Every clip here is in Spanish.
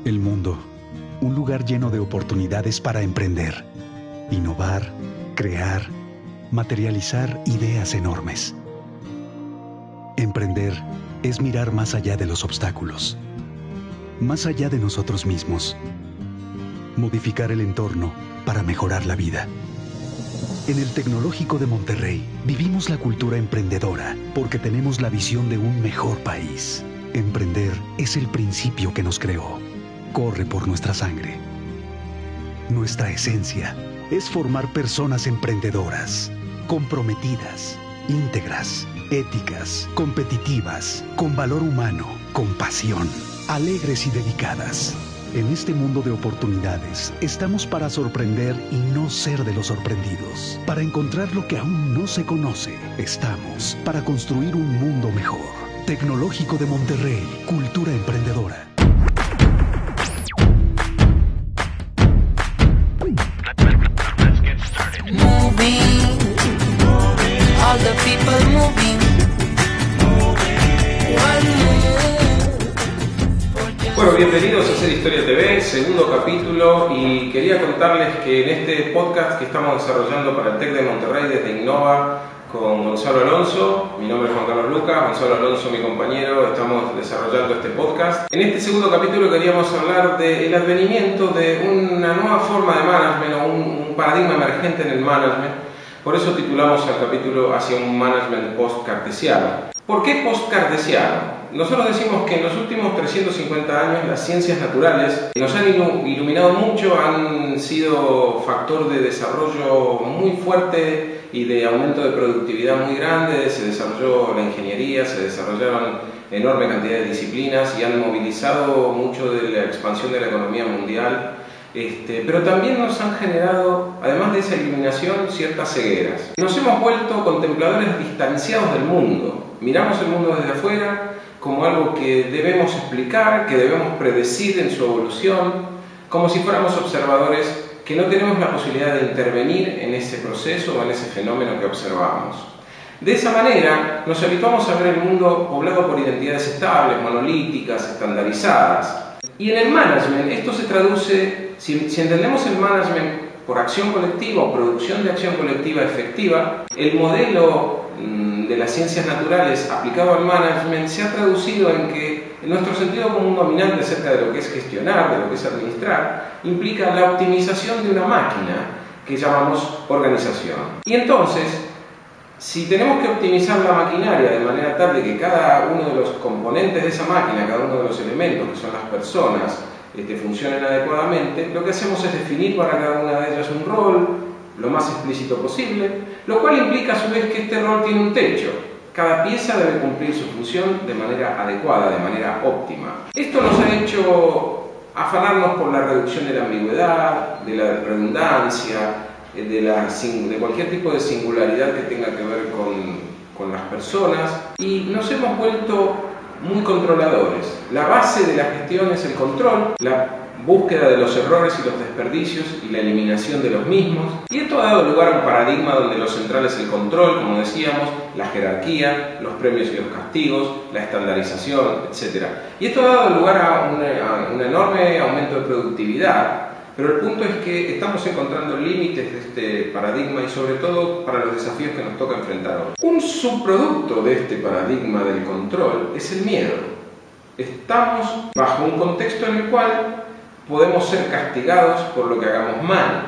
El mundo, un lugar lleno de oportunidades para emprender, innovar, crear, materializar ideas enormes. Emprender es mirar más allá de los obstáculos, más allá de nosotros mismos. Modificar el entorno para mejorar la vida. En el Tecnológico de Monterrey vivimos la cultura emprendedora porque tenemos la visión de un mejor país. Emprender es el principio que nos creó. Corre por nuestra sangre. Nuestra esencia es formar personas emprendedoras, comprometidas, íntegras, éticas, competitivas, con valor humano, con pasión, alegres y dedicadas. En este mundo de oportunidades, estamos para sorprender y no ser de los sorprendidos. Para encontrar lo que aún no se conoce, estamos para construir un mundo mejor. Tecnológico de Monterrey, cultura emprendedora. All the people moving. Bueno, bienvenidos a Hacer Historia TV, segundo capítulo, y quería contarles que en este podcast que estamos desarrollando para el TEC de Monterrey desde Innova con Gonzalo Alonso, mi nombre es Juan Carlos Lucas, Gonzalo Alonso mi compañero, estamos desarrollando este podcast. En este segundo capítulo queríamos hablar del advenimiento de una nueva forma de management o un paradigma emergente en el management. Por eso titulamos al capítulo Hacia un management post-cartesiano. ¿Por qué post-cartesiano? Nosotros decimos que en los últimos 350 años las ciencias naturales nos han iluminado mucho, han sido factor de desarrollo muy fuerte y de aumento de productividad muy grande. Se desarrolló la ingeniería, se desarrollaron enorme cantidad de disciplinas y han movilizado mucho de la expansión de la economía mundial. Pero también nos han generado, además de esa iluminación, ciertas cegueras. Nos hemos vuelto contempladores distanciados del mundo. Miramos el mundo desde afuera como algo que debemos explicar, que debemos predecir en su evolución, como si fuéramos observadores que no tenemos la posibilidad de intervenir en ese proceso o en ese fenómeno que observamos. De esa manera, nos habituamos a ver el mundo poblado por identidades estables, monolíticas, estandarizadas. Y en el management esto se traduce, si entendemos el management por acción colectiva o producción de acción colectiva efectiva, el modelo de las ciencias naturales aplicado al management se ha traducido en que nuestro sentido común dominante acerca de lo que es gestionar, de lo que es administrar, implica la optimización de una máquina que llamamos organización. Y entonces, si tenemos que optimizar la maquinaria de manera tal de que cada uno de los componentes de esa máquina, cada uno de los elementos que son las personas, funcionen adecuadamente, lo que hacemos es definir para cada una de ellas un rol lo más explícito posible, lo cual implica a su vez que este rol tiene un techo. Cada pieza debe cumplir su función de manera adecuada, de manera óptima. Esto nos ha hecho afanarnos por la reducción de la ambigüedad, de la redundancia, de cualquier tipo de singularidad que tenga que ver con las personas, y nos hemos vuelto muy controladores. La base de la gestión es el control, la búsqueda de los errores y los desperdicios y la eliminación de los mismos, y esto ha dado lugar a un paradigma donde lo central es el control, como decíamos, la jerarquía, los premios y los castigos, la estandarización, etc. Y esto ha dado lugar a un enorme aumento de productividad. Pero el punto es que estamos encontrando límites de este paradigma y sobre todo para los desafíos que nos toca enfrentar hoy. Un subproducto de este paradigma del control es el miedo. Estamos bajo un contexto en el cual podemos ser castigados por lo que hagamos mal.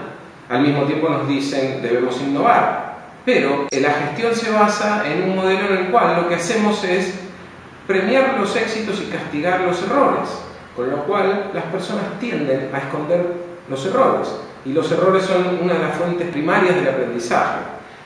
Al mismo tiempo nos dicen debemos innovar. Pero la gestión se basa en un modelo en el cual lo que hacemos es premiar los éxitos y castigar los errores, con lo cual las personas tienden a esconder los errores, y los errores son una de las fuentes primarias del aprendizaje.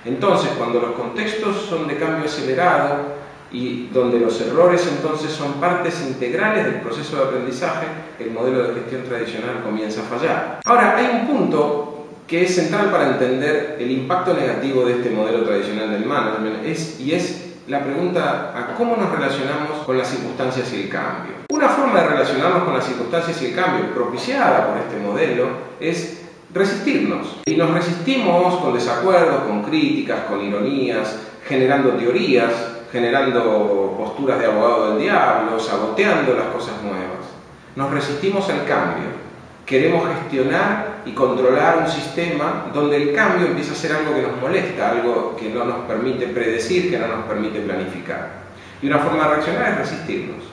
Entonces, cuando los contextos son de cambio acelerado y donde los errores entonces son partes integrales del proceso de aprendizaje, el modelo de gestión tradicional comienza a fallar. Ahora, hay un punto que es central para entender el impacto negativo de este modelo tradicional del management, y es la pregunta a cómo nos relacionamos con las circunstancias y el cambio. Una forma de relacionarnos con las circunstancias y el cambio propiciada por este modelo es resistirnos. Y nos resistimos con desacuerdos, con críticas, con ironías, generando teorías, generando posturas de abogado del diablo, saboteando las cosas nuevas. Nos resistimos al cambio. Queremos gestionar y controlar un sistema donde el cambio empieza a ser algo que nos molesta, algo que no nos permite predecir, que no nos permite planificar. Y una forma de reaccionar es resistirnos.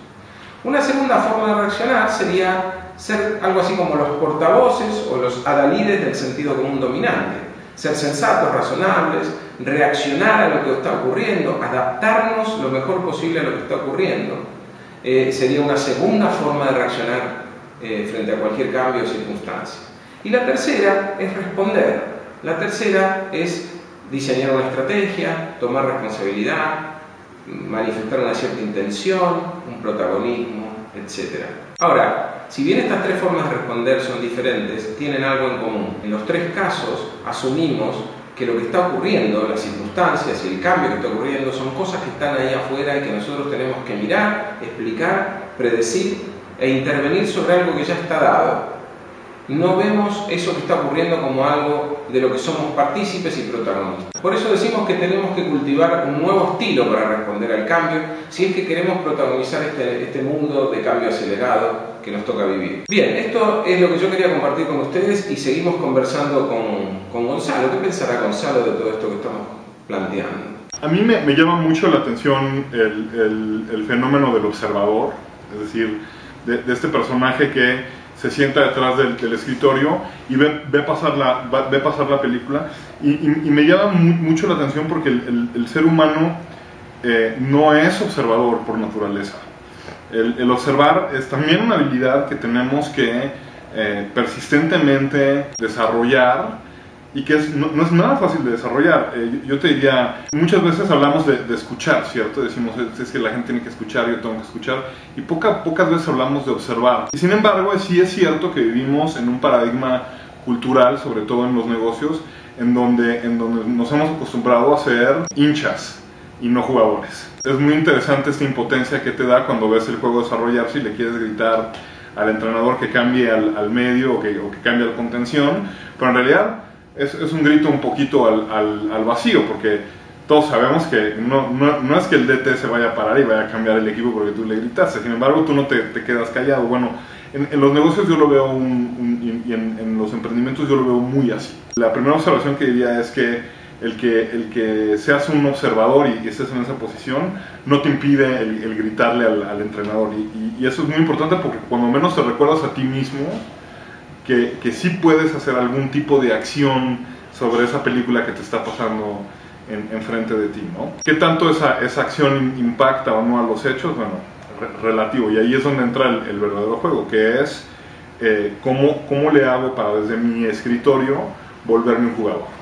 Una segunda forma de reaccionar sería ser algo así como los portavoces o los adalides del sentido común dominante. Ser sensatos, razonables, reaccionar a lo que está ocurriendo, adaptarnos lo mejor posible a lo que está ocurriendo. Sería una segunda forma de reaccionar frente a cualquier cambio o circunstancia. Y la tercera es responder. La tercera es diseñar una estrategia, tomar responsabilidad, manifestar una cierta intención, un protagonismo, etc. Ahora, si bien estas tres formas de responder son diferentes, tienen algo en común. En los tres casos asumimos que lo que está ocurriendo, las circunstancias y el cambio que está ocurriendo son cosas que están ahí afuera y que nosotros tenemos que mirar, explicar, predecir e intervenir sobre algo que ya está dado. No vemos eso que está ocurriendo como algo de lo que somos partícipes y protagonistas. Por eso decimos que tenemos que cultivar un nuevo estilo para responder al cambio si es que queremos protagonizar este mundo de cambio acelerado que nos toca vivir. Bien, esto es lo que yo quería compartir con ustedes y seguimos conversando con Gonzalo. ¿Qué pensará Gonzalo de todo esto que estamos planteando? A mí me llama mucho la atención el fenómeno del observador, es decir, de este personaje que se sienta detrás del escritorio y ve pasar la película y me llama mucho la atención porque el ser humano no es observador por naturaleza. El observar es también una habilidad que tenemos que persistentemente desarrollar y que no es nada fácil de desarrollar. Yo te diría, muchas veces hablamos de escuchar, ¿cierto? Decimos, es que la gente tiene que escuchar, yo tengo que escuchar, y pocas veces hablamos de observar. Y sin embargo, sí es cierto que vivimos en un paradigma cultural, sobre todo en los negocios, en donde nos hemos acostumbrado a ser hinchas y no jugadores. Es muy interesante esta impotencia que te da cuando ves el juego desarrollarse y le quieres gritar al entrenador que cambie al medio o que cambie la contención, pero en realidad es un grito un poquito al vacío, porque todos sabemos que no es que el DT se vaya a parar y vaya a cambiar el equipo porque tú le gritaste. Sin embargo, tú no te quedas callado. Bueno, en los negocios yo lo veo y en los emprendimientos yo lo veo muy así. La primera observación que diría es que el que seas un observador y estés en esa posición no te impide el gritarle al entrenador. Y eso es muy importante porque cuando menos te recuerdas a ti mismo que sí puedes hacer algún tipo de acción sobre esa película que te está pasando enfrente de ti, ¿no? ¿Qué tanto esa acción impacta o no a los hechos? Bueno, relativo, y ahí es donde entra el verdadero juego, que es cómo le hago para desde mi escritorio volverme un jugador.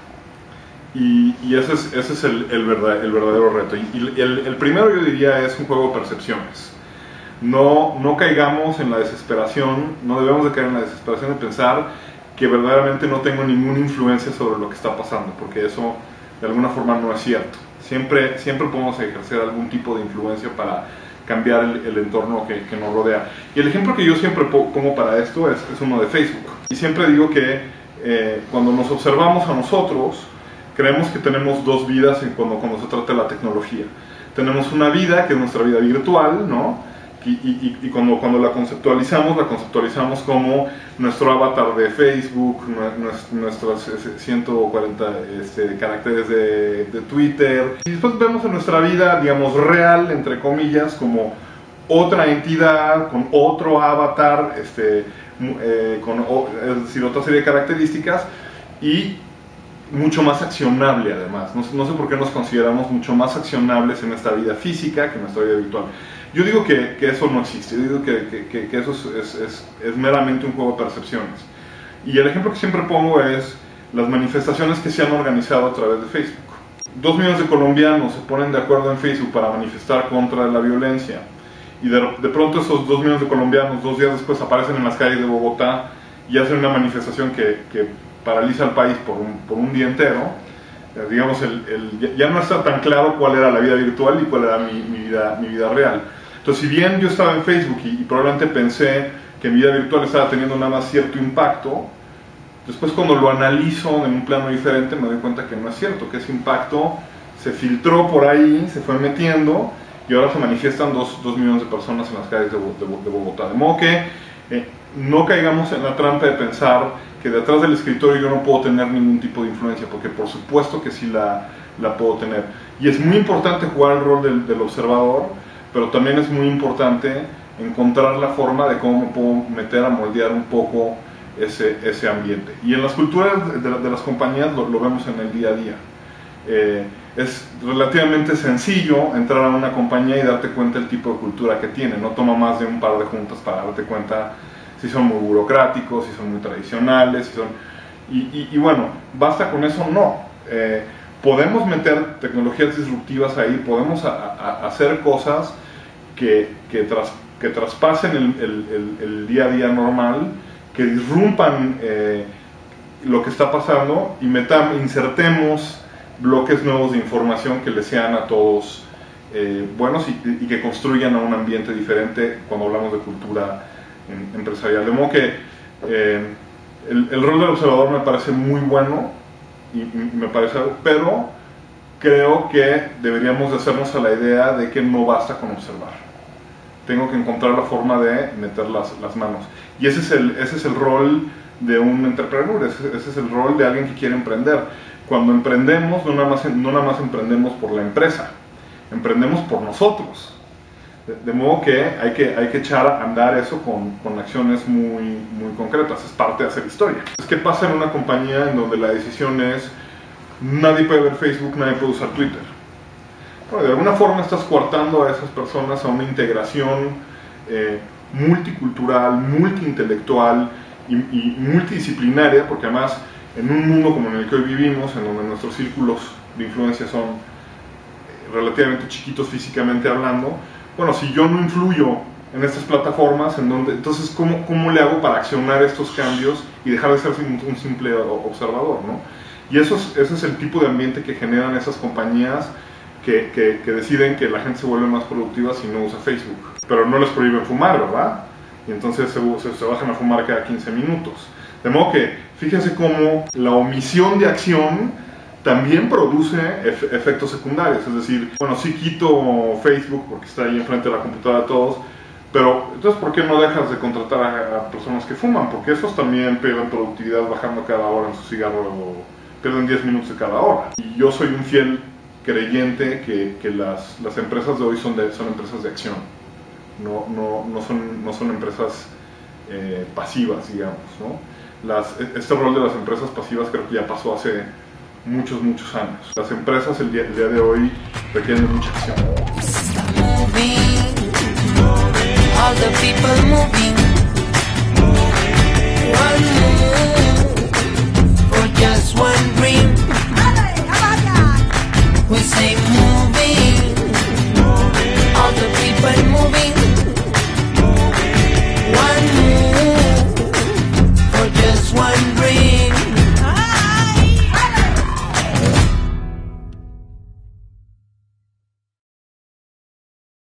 Y ese es el verdadero reto. Y el primero, yo diría, es un juego de percepciones. No caigamos en la desesperación, no debemos de caer en la desesperación de pensar que verdaderamente no tengo ninguna influencia sobre lo que está pasando, porque eso de alguna forma no es cierto. Siempre podemos ejercer algún tipo de influencia para cambiar el entorno que nos rodea. Y el ejemplo que yo siempre pongo para esto es uno de Facebook. Y siempre digo que cuando nos observamos a nosotros, creemos que tenemos dos vidas cuando se trata de la tecnología. Tenemos una vida que es nuestra vida virtual, ¿no? Y cuando la conceptualizamos como nuestro avatar de Facebook, nuestros 140 caracteres de Twitter. Y después vemos en nuestra vida, digamos, real, entre comillas, como otra entidad, con otro avatar, es decir, otra serie de características y mucho más accionable además. No sé por qué nos consideramos mucho más accionables en esta vida física que en nuestra vida virtual. Yo digo que eso no existe, yo digo que eso es meramente un juego de percepciones. Y el ejemplo que siempre pongo es las manifestaciones que se han organizado a través de Facebook. 2 millones de colombianos se ponen de acuerdo en Facebook para manifestar contra la violencia. Y de pronto esos 2 millones de colombianos 2 días después aparecen en las calles de Bogotá y hacen una manifestación que paraliza al país por un día entero. Digamos, ya no está tan claro cuál era la vida virtual y cuál era mi vida real. Entonces, si bien yo estaba en Facebook y probablemente pensé que mi vida virtual estaba teniendo nada más cierto impacto, después cuando lo analizo en un plano diferente me doy cuenta que no es cierto, que ese impacto se filtró por ahí, se fue metiendo y ahora se manifiestan 2 millones de personas en las calles de Bogotá. De modo que no caigamos en la trampa de pensar que detrás del escritorio yo no puedo tener ningún tipo de influencia, porque por supuesto que sí la puedo tener. Y es muy importante jugar el rol del observador, pero también es muy importante encontrar la forma de cómo me puedo meter a moldear un poco ese ambiente. Y en las culturas de las compañías lo vemos en el día a día. Es relativamente sencillo entrar a una compañía y darte cuenta del tipo de cultura que tiene. No toma más de un par de juntas para darte cuenta si son muy burocráticos, si son muy tradicionales, y bueno, ¿basta con eso? No. Podemos meter tecnologías disruptivas ahí, podemos hacer cosas que traspasen el día a día normal, que disrumpan lo que está pasando y insertemos bloques nuevos de información que les sean a todos buenos y que construyan a un ambiente diferente cuando hablamos de cultura empresarial. De modo que el rol del observador me parece muy bueno y me parece, pero creo que deberíamos de hacernos a la idea de que no basta con observar. Tengo que encontrar la forma de meter las manos. Y ese es el rol de un entrepreneur, ese es el rol de alguien que quiere emprender. Cuando emprendemos, no nada más emprendemos por la empresa, emprendemos por nosotros. De modo que hay que echar a andar eso con acciones muy concretas, es parte de hacer historia. ¿Qué pasa en una compañía en donde la decisión es nadie puede ver Facebook, nadie puede usar Twitter? Bueno, de alguna forma estás coartando a esas personas a una integración multicultural, multiintelectual y multidisciplinaria, porque además en un mundo como en el que hoy vivimos, en donde nuestros círculos de influencia son relativamente chiquitos físicamente hablando, bueno, si yo no influyo en estas plataformas, entonces ¿cómo le hago para accionar estos cambios y dejar de ser un simple observador, ¿no? Y ese es el tipo de ambiente que generan esas compañías que deciden que la gente se vuelve más productiva si no usa Facebook. Pero no les prohíben fumar, ¿verdad? Y entonces se bajan a fumar cada 15 minutos. De modo que, fíjense cómo la omisión de acción también produce efectos secundarios. Es decir, bueno, sí quito Facebook porque está ahí enfrente de la computadora de todos, pero entonces ¿por qué no dejas de contratar a personas que fuman? Porque esos también pierden productividad bajando cada hora en su cigarro, pierden 10 minutos de cada hora. Y yo soy un fiel creyente que las empresas de hoy son empresas de acción, no son empresas pasivas, digamos, ¿no? Este rol de las empresas pasivas creo que ya pasó hace muchos años. Las empresas el día de hoy requieren de mucha acción. All the people moving, one move for just one dream. We say move.